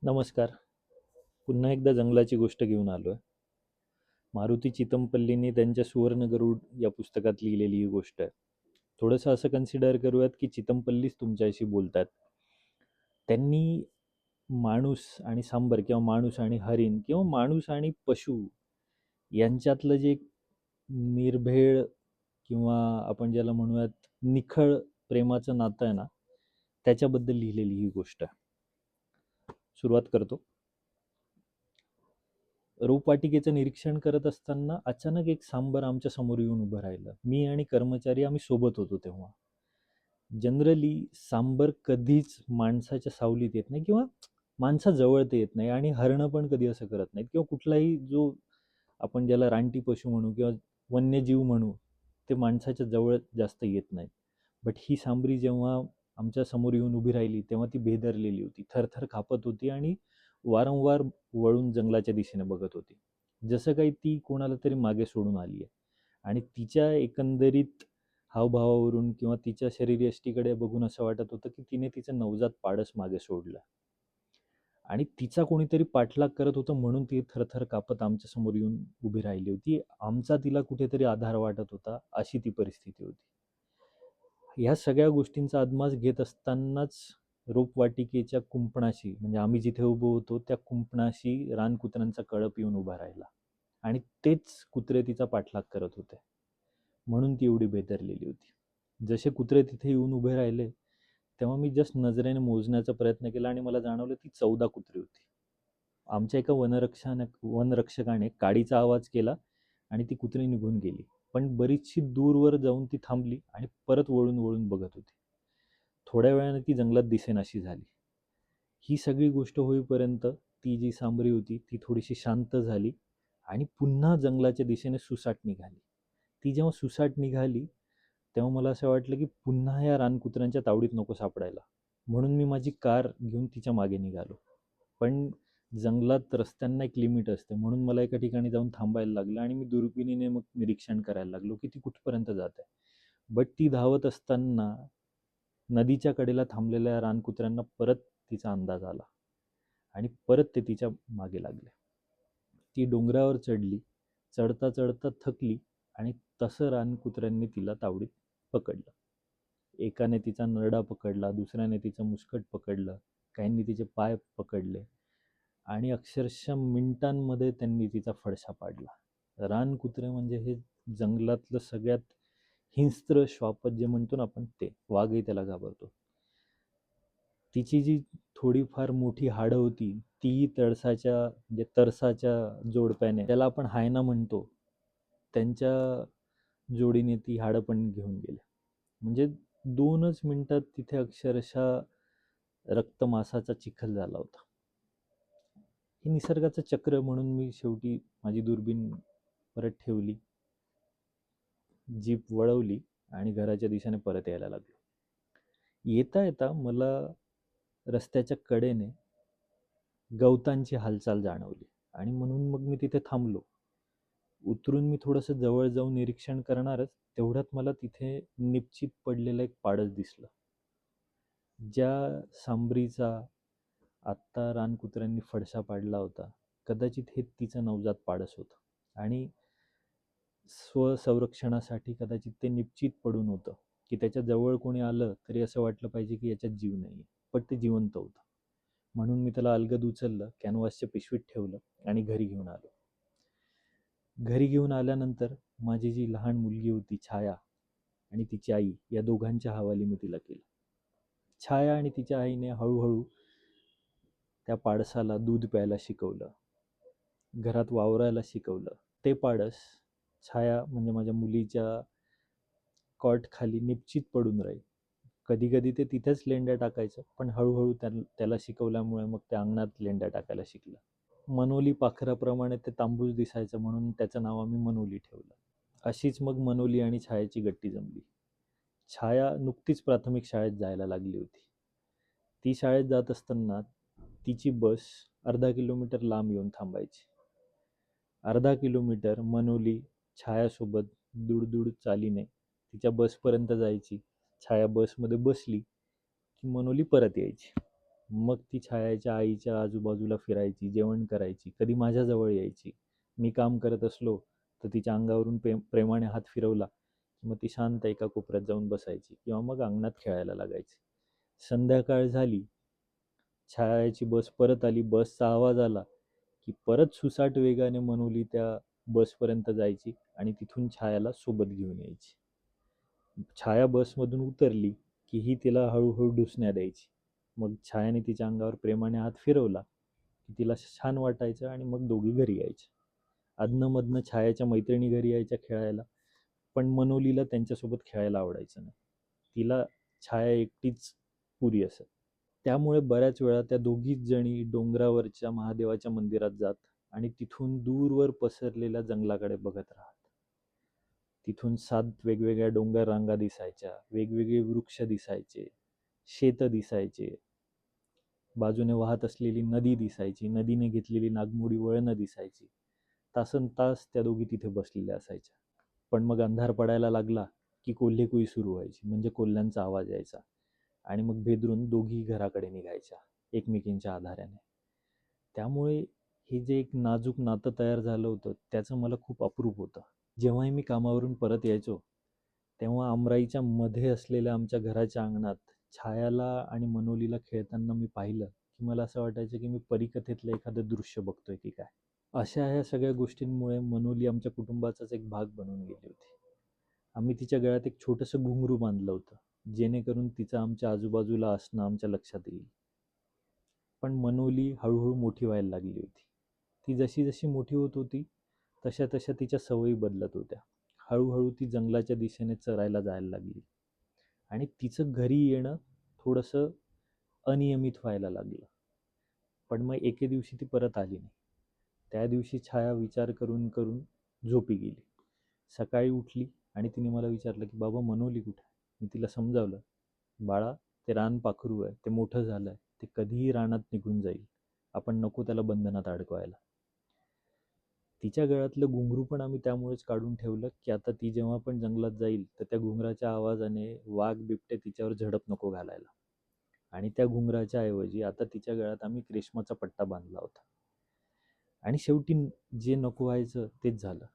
नमस्कार. पुन्हा एकदा जंगलाची गोष्ट घेऊन आलोय. मारुती चितमपल्लींनी त्यांच्या सुवर्ण गरुड या पुस्तकात लिहिलेली ही गोष्ट आहे. थोडंसं असं कन्सिडर करूयात की चितमपल्लीच तुमच्याशी बोलतात. त्यांनी माणूस आणि सांबर किंवा माणूस आणि हरिण किंवा माणूस आणि पशु यांच्यातलं जे एक निर्भेळ किंवा आपण ज्याला म्हणूयात निखळ प्रेमाचं नातं आहे ना, त्याच्याबद्दल लिहिलेली ही गोष्ट आहे. सुरुवात करतो. रोपवाटिकेचं निरीक्षण करत असताना अचानक एक सांबर आमच्या समोर येऊन उभं राहिलं. मी आणि कर्मचारी आम्ही सोबत होतो तेव्हा. जनरली सांबर कधीच माणसाच्या सावलीत येत नाही किंवा माणसाजवळ ते येत नाही आणि हरणं पण कधी असं करत नाहीत किंवा कुठलाही जो आपण ज्याला रानटी पशु म्हणू किंवा वन्यजीव म्हणू, ते माणसाच्या जवळ जास्त येत नाहीत. बट ही सांबरी जेव्हा आमच्या समोर येऊन उभी राहिली तेव्हा ती भेदरलेली होती, थरथर कापत होती आणि वारंवार वळून जंगलाच्या दिशेने बघत होती, जसं काही ती कोणाला तरी मागे सोडून आली आहे. आणि तिच्या एकंदरीत हावभावावरून किंवा तिच्या शरीरयष्टीकडे बघून असं वाटत होतं की तिने तिचं नवजात पाडस मागे सोडलं आणि तिचा कोणीतरी पाठलाग करत होतं, म्हणून ती थरथर कापत आमच्या समोर येऊन उभी राहिली होती. आमचा तिला कुठेतरी आधार वाटत होता, अशी ती परिस्थिती होती. ह्या सगळ्या गोष्टींचा अदमास घेत असतानाच रोपवाटिकेच्या कुंपणाशी, म्हणजे आम्ही जिथे उभो होतो त्या कुंपणाशी रानकुत्र्यांचा कळप येऊन उभा राहिला आणि तेच कुत्रे तिचा पाठलाग करत होते, म्हणून ती एवढी बेदरलेली होती. जसे कुत्रे तिथे येऊन उभे राहिले तेव्हा मी जस्ट नजरेने मोजण्याचा प्रयत्न केला आणि मला जाणवलं ती 14 कुत्री होती. आमच्या एका वनरक्षकाने काडीचा आवाज केला आणि ती कुत्री निघून गेली. पण बरीचशी दूरवर जाऊन ती थांबली आणि परत वळून वळून बघत होती. थोड्या वेळाने ती जंगलात दिसेनाशी झाली. ही सगळी गोष्ट होईपर्यंत ती जी सांबरी होती ती थोडीशी शांत झाली आणि पुन्हा जंगलाच्या दिशेने सुसाट निघाली. ती जेव्हा सुसाट निघाली तेव्हा मला असं वाटलं की पुन्हा या रानकुत्र्यांच्या तावडीत नको सापडायला, म्हणून मी माझी कार घेऊन तिच्या मागे निघालो. पण जंगलात रस्त्यांना एक लिमिट असते, म्हणून मला एका ठिकाणी जाऊन थांबायला लागलं आणि मी दुर्बिणीने मग निरीक्षण करायला लागलो की ती कुठपर्यंत जात आहे. बट ती धावत असताना नदीच्या कडेला थांबलेल्या रानकुत्र्यांना परत तिचा अंदाज आला आणि परत ते तिच्या मागे लागले. ती डोंगरावर चढली, चढता चढता थकली आणि तसं रानकुत्र्यांनी तिला तावडीत पकडलं. एकाने तिचा नरडा पकडला, दुसऱ्याने तिचं मुस्कट पकडलं, काहींनी तिचे पाय पकडले आणि अक्षरशः मिनिटांमध्ये त्यांनी तिचा फडशा पाडला. रानकुत्रे म्हणजे हे जंगलातलं सगळ्यात हिंस्त्र श्वापद जे म्हणतो ना आपण, ते वाघही त्याला घाबरतो. तिची जी थोडीफार मोठी हाडं होती ती तरसाच्या जोडप्याने, त्याला आपण हायना म्हणतो, त्यांच्या जोडीने ती हाडं पण घेऊन गेले. म्हणजे 2च मिनिटात तिथे अक्षरशः रक्तमासाचा चिखल झाला होता. हे निसर्गाचं चक्र म्हणून मी शेवटी माझी दुर्बीण परत ठेवली, जीप वळवली आणि घराच्या दिशेने परत यायला लागलो. येता येता मला रस्त्याच्या कडेने गवतांची हालचाल जाणवली आणि म्हणून मग मी तिथे थांबलो. उतरून मी थोडंसं जवळ जाऊन निरीक्षण करणारच तेवढ्यात मला तिथे निपचित पडलेलं एक पाडस दिसलं. ज्या सांबरीचा आत्ता रानकुत्र्यांनी फडशा पाडला होता, कदाचित हे तिचं नवजात पाडस होतं आणि स्वसंरक्षणासाठी कदाचित ते निपचित पडून होतं की त्याच्या जवळ कोणी आलं तरी असं वाटलं पाहिजे की याच्यात जीव नाही आहे, पण ते जिवंत होतं. म्हणून मी त्याला अलगद उचललं, कॅनव्हासच्या पिशवीत ठेवलं आणि घरी घेऊन आलो. घरी घेऊन आल्यानंतर माझी जी लहान मुलगी होती छाया आणि तिची आई, या दोघांच्या हवाली मी तिला केलं. छाया आणि तिच्या आईने हळूहळू त्या पाडसाला दूध प्यायला शिकवलं, घरात वावरायला शिकवलं. ते पाडस छाया म्हणजे माझ्या मुलीच्या कॉट खाली निपचित पडून राहील. कधी कधी ते तिथेच लेंड्या टाकायचं, पण हळूहळू त्याला शिकवल्यामुळे मग त्या अंगणात लेंड्या टाकायला शिकलं. मनोली पाखराप्रमाणे ते तांबूस दिसायचं, म्हणून त्याचं नाव आम्ही मनोली ठेवलं. अशीच मग मनोली आणि छायाची गट्टी जमली. छाया नुकतीच प्राथमिक शाळेत जायला लागली होती. ती शाळेत जात असताना तिची बस अर्धा किलोमीटर लांब येऊन थांबायची. अर्धा किलोमीटर मनोली छायासोबत दूड चालीने तिच्या बसपर्यंत जायची. छाया बसमध्ये बसली की मनोली परत यायची. मग ती छायाच्या आईच्या आजूबाजूला फिरायची, जेवण करायची, कधी माझ्याजवळ यायची. मी काम करत असलो तर तिच्या अंगावरून प्रेमाने हात फिरवला, मग ती शांत एका कोपऱ्यात जाऊन बसायची किंवा मग अंगणात खेळायला लागायची. संध्याकाळ झाली, छायाची बस परत आली, बसचा आवाज आला की परत सुसाट वेगाने मनोली त्या बसपर्यंत जायची आणि तिथून छायाला सोबत घेऊन यायची. छाया बसमधून उतरली की ही तिला हळूहळू ढुसण्या द्यायची. मग छायाने तिच्या अंगावर प्रेमाने हात फिरवला की तिला छान वाटायचं आणि मग दोघी घरी यायच्या. अधनंमधनं छायाच्या मैत्रिणी घरी यायच्या खेळायला, पण मनोलीला त्यांच्यासोबत खेळायला आवडायचं नाही. तिला छाया एकटीच पुरी असत. त्यामुळे बऱ्याच वेळा त्या दोघीच जणी डोंगरावरच्या महादेवाच्या मंदिरात जात आणि तिथून दूरवर पसरलेल्या जंगलाकडे बघत राहत. तिथून 7 वेगवेगळ्या डोंगर रांगा दिसायच्या, वेगवेगळे वृक्ष दिसायचे, शेत दिसायचे, बाजूने वाहत असलेली नदी दिसायची, नदीने घेतलेली नागमोडी वळणं दिसायची. तासनतास त्या दोघी तिथे बसलेल्या असायच्या. पण मग अंधार पडायला लागला की कोल्हेकुई सुरू व्हायची, म्हणजे कोल्ह्यांचा आवाज यायचा आणि मग भेदरून दोघी घराकडे निघायच्या एकमेकींच्या आधाराने. त्यामुळे हे जे एक नाजूक नातं तयार झालं होतं त्याचं मला खूप अप्रूप होतं. जेव्हाही मी कामावरून परत यायचो तेव्हा आमराईच्या मध्ये असलेल्या आमच्या घराच्या अंगणात छायाला आणि मनोलीला खेळताना मी पाहिलं की मला असं वाटायचं की मी परीकथेतलं एखादं दृश्य बघतोय की काय. अशा ह्या सगळ्या गोष्टींमुळे मनोली आमच्या कुटुंबाचाच एक भाग बनून गेली होती. आम्ही तिच्या गळ्यात एक छोटंसं घुंगरू बांधलं होतं, जेणेकरून तिचं आमच्या आजूबाजूला असणं आमच्या लक्षात येईल. पण मनोली हळूहळू मोठी व्हायला लागली होती. ती जशी जशी मोठी होत होती तशा तशा तिच्या सवयी बदलत होत्या. हळूहळू ती जंगलाच्या दिशेने चरायला जायला लागली आणि तिचं घरी येणं थोडंसं अनियमित व्हायला लागलं. पण मग एके दिवशी ती परत आली नाही. त्या दिवशी छाया विचार करून करून झोपी गेली. सकाळी उठली आणि तिने मला विचारलं की बाबा मनोली कुठे. मी तिला समजावलं, बाळा ते रान पाखरू आहे, ते मोठं झालंय, ते कधीही रानात निघून जाईल, आपण नको त्याला बंधनात अडकवायला. तिच्या गळ्यातलं घुंगरू पण आम्ही त्यामुळेच काढून ठेवलं की आता ती जेव्हा पण जंगलात जाईल तर त्या घुंगराच्या आवाजाने वाघ बिबटे तिच्यावर झडप नको घालायला. आणि त्या घुंगराच्या ऐवजी आता तिच्या गळ्यात आम्ही रेशमाचा पट्टा बांधला होता. आणि शेवटी जे नको व्हायचं तेच झालं.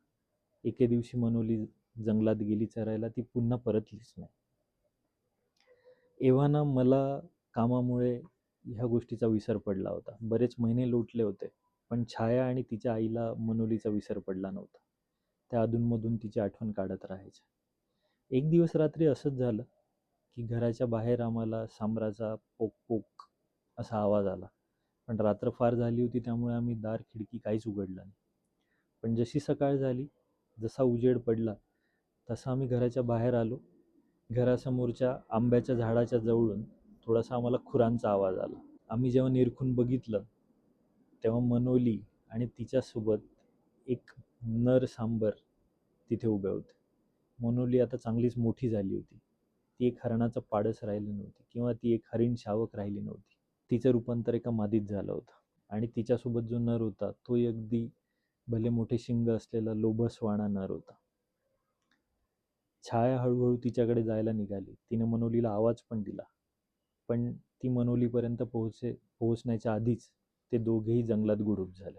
एके दिवशी मनोली जंगलात गेली चरायला, ती पुन्हा परतलीच नाही. एव्हाना मला कामामुळे ह्या गोष्टीचा विसर पडला होता. बरेच महिने लोटले होते, पण छाया आणि तिच्या आईला मनोलीचा विसर पडला नव्हता. त्या अधूनमधून तिची आठवण काढत राहायच्या. एक दिवस रात्री असंच झालं की घराच्या बाहेर आम्हाला सांबराचा पोक पोक असा आवाज आला. पण रात्र फार झाली होती त्यामुळे आम्ही दार खिडकी काहीच उघडलं नाही. पण जशी सकाळ झाली, जसा उजेड पडला तसा आम्ही घराच्या बाहेर आलो. घरासमोरच्या आंब्याच्या झाडाच्या जवळून थोडासा आम्हाला खुरांचा आवाज आला. आम्ही जेव्हा निरखून बघितलं तेव्हा मनोली आणि तिच्यासोबत एक नर सांबर तिथे उभे होते. मनोली आता चांगलीच मोठी झाली होती. ती एक हरणाचं पाडस राहिली नव्हती किंवा ती एक हरिण शावक राहिली नव्हती. तिचं रूपांतर एका मादीत झालं होतं आणि तिच्यासोबत जो नर होता तो अगदी भले मोठे शिंग असलेला लोभसवाणा नर होता. छाया हळूहळू तिच्याकडे जायला निघाली. तिने मनोलीला आवाज पण दिला, पण ती मनोलीपर्यंत पोहोचण्याच्या आधीच ते दोघेही जंगलात गुडूप झाले.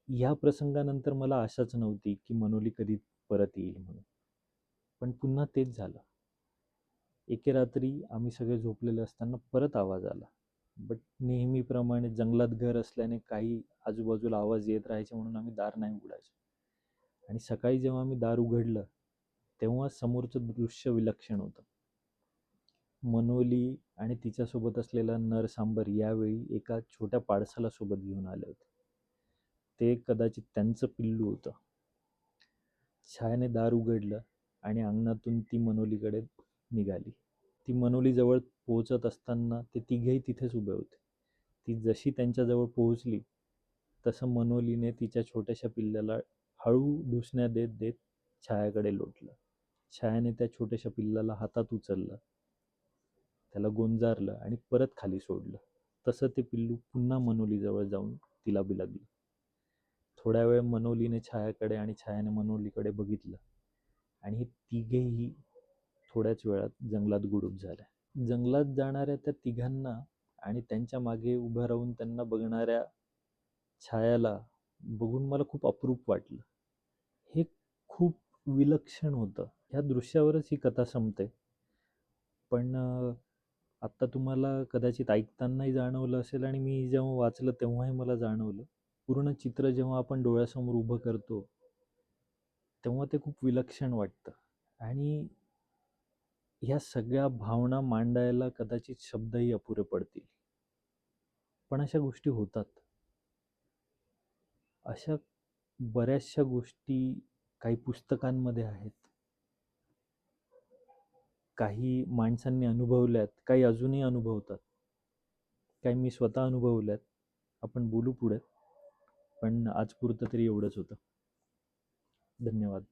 ह्या प्रसंगानंतर मला आशाच नव्हती की मनोली कधी परत येईल म्हणून. पण पुन्हा तेच झालं. एके रात्री आम्ही सगळे झोपलेले असताना परत आवाज आला. बट नेहमीप्रमाणे जंगलात घर असल्याने काही आजूबाजूला आवाज येत राहायचे म्हणून आम्ही दार नाही उघडायचो. आणि सकाळी जेव्हा आम्ही दार उघडलं तेव्हा समोरचं दृश्य विलक्षण होतं. मनोली आणि तिच्यासोबत असलेला नर सांबर यावेळी एका छोट्या पाडसाला सोबत घेऊन आले होते. ते कदाचित त्यांचं पिल्लू होतं. छायाने दार उघडलं आणि अंगणातून ती मनोलीकडे निघाली. ती मनोलीजवळ पोहोचत असताना ते तिघेही तिथेच उभे होते. ती जशी त्यांच्याजवळ पोहोचली तसं मनोलीने तिच्या छोट्याशा पिल्ल्याला हळू ढुसण्या देत देत छायाकडे लोटलं. छायाने त्या छोट्याशा पिल्लाला हातात उचललं, त्याला गोंजारलं आणि परत खाली सोडलं. तसं ते पिल्लू पुन्हा मनोलीजवळ जाऊन तिला बिलगलं. थोड्या वेळ मनोलीने छायाकडे आणि छायाने मनोलीकडे बघितलं आणि हे तिघेही थोड्याच वेळात जंगलात गुडूप झाल्या. जंगलात जाणाऱ्या त्या तिघांना आणि त्यांच्या मागे उभं राहून त्यांना बघणाऱ्या छायाला बघून मला खूप अप्रूप वाटलं. हे खूप विलक्षण होतं. ह्या दृश्यावरच ही कथा संपते. पण आत्ता तुम्हाला कदाचित ऐकतानाही जाणवलं असेल आणि मी जेव्हा वाचलं तेव्हाही मला जाणवलं. पूर्ण चित्र जेव्हा आपण डोळ्यासमोर उभं करतो, तेव्हा ते खूप विलक्षण वाटतं आणि ह्या सगळ्या भावना मांडायला कदाचित शब्दही अपुरे पडतील. पण अशा गोष्टी होतात. अशा बऱ्याचशा गोष्टी काही पुस्तकांमध्ये आहेत. काही माणसांनी अनुभवल्यात, काही अजूनही अनुभवतात. काही मी स्वतः अनुभवल्यात. आपण बोलू पुढे. पण आजपुरतं तरी एवढंच होतं. धन्यवाद.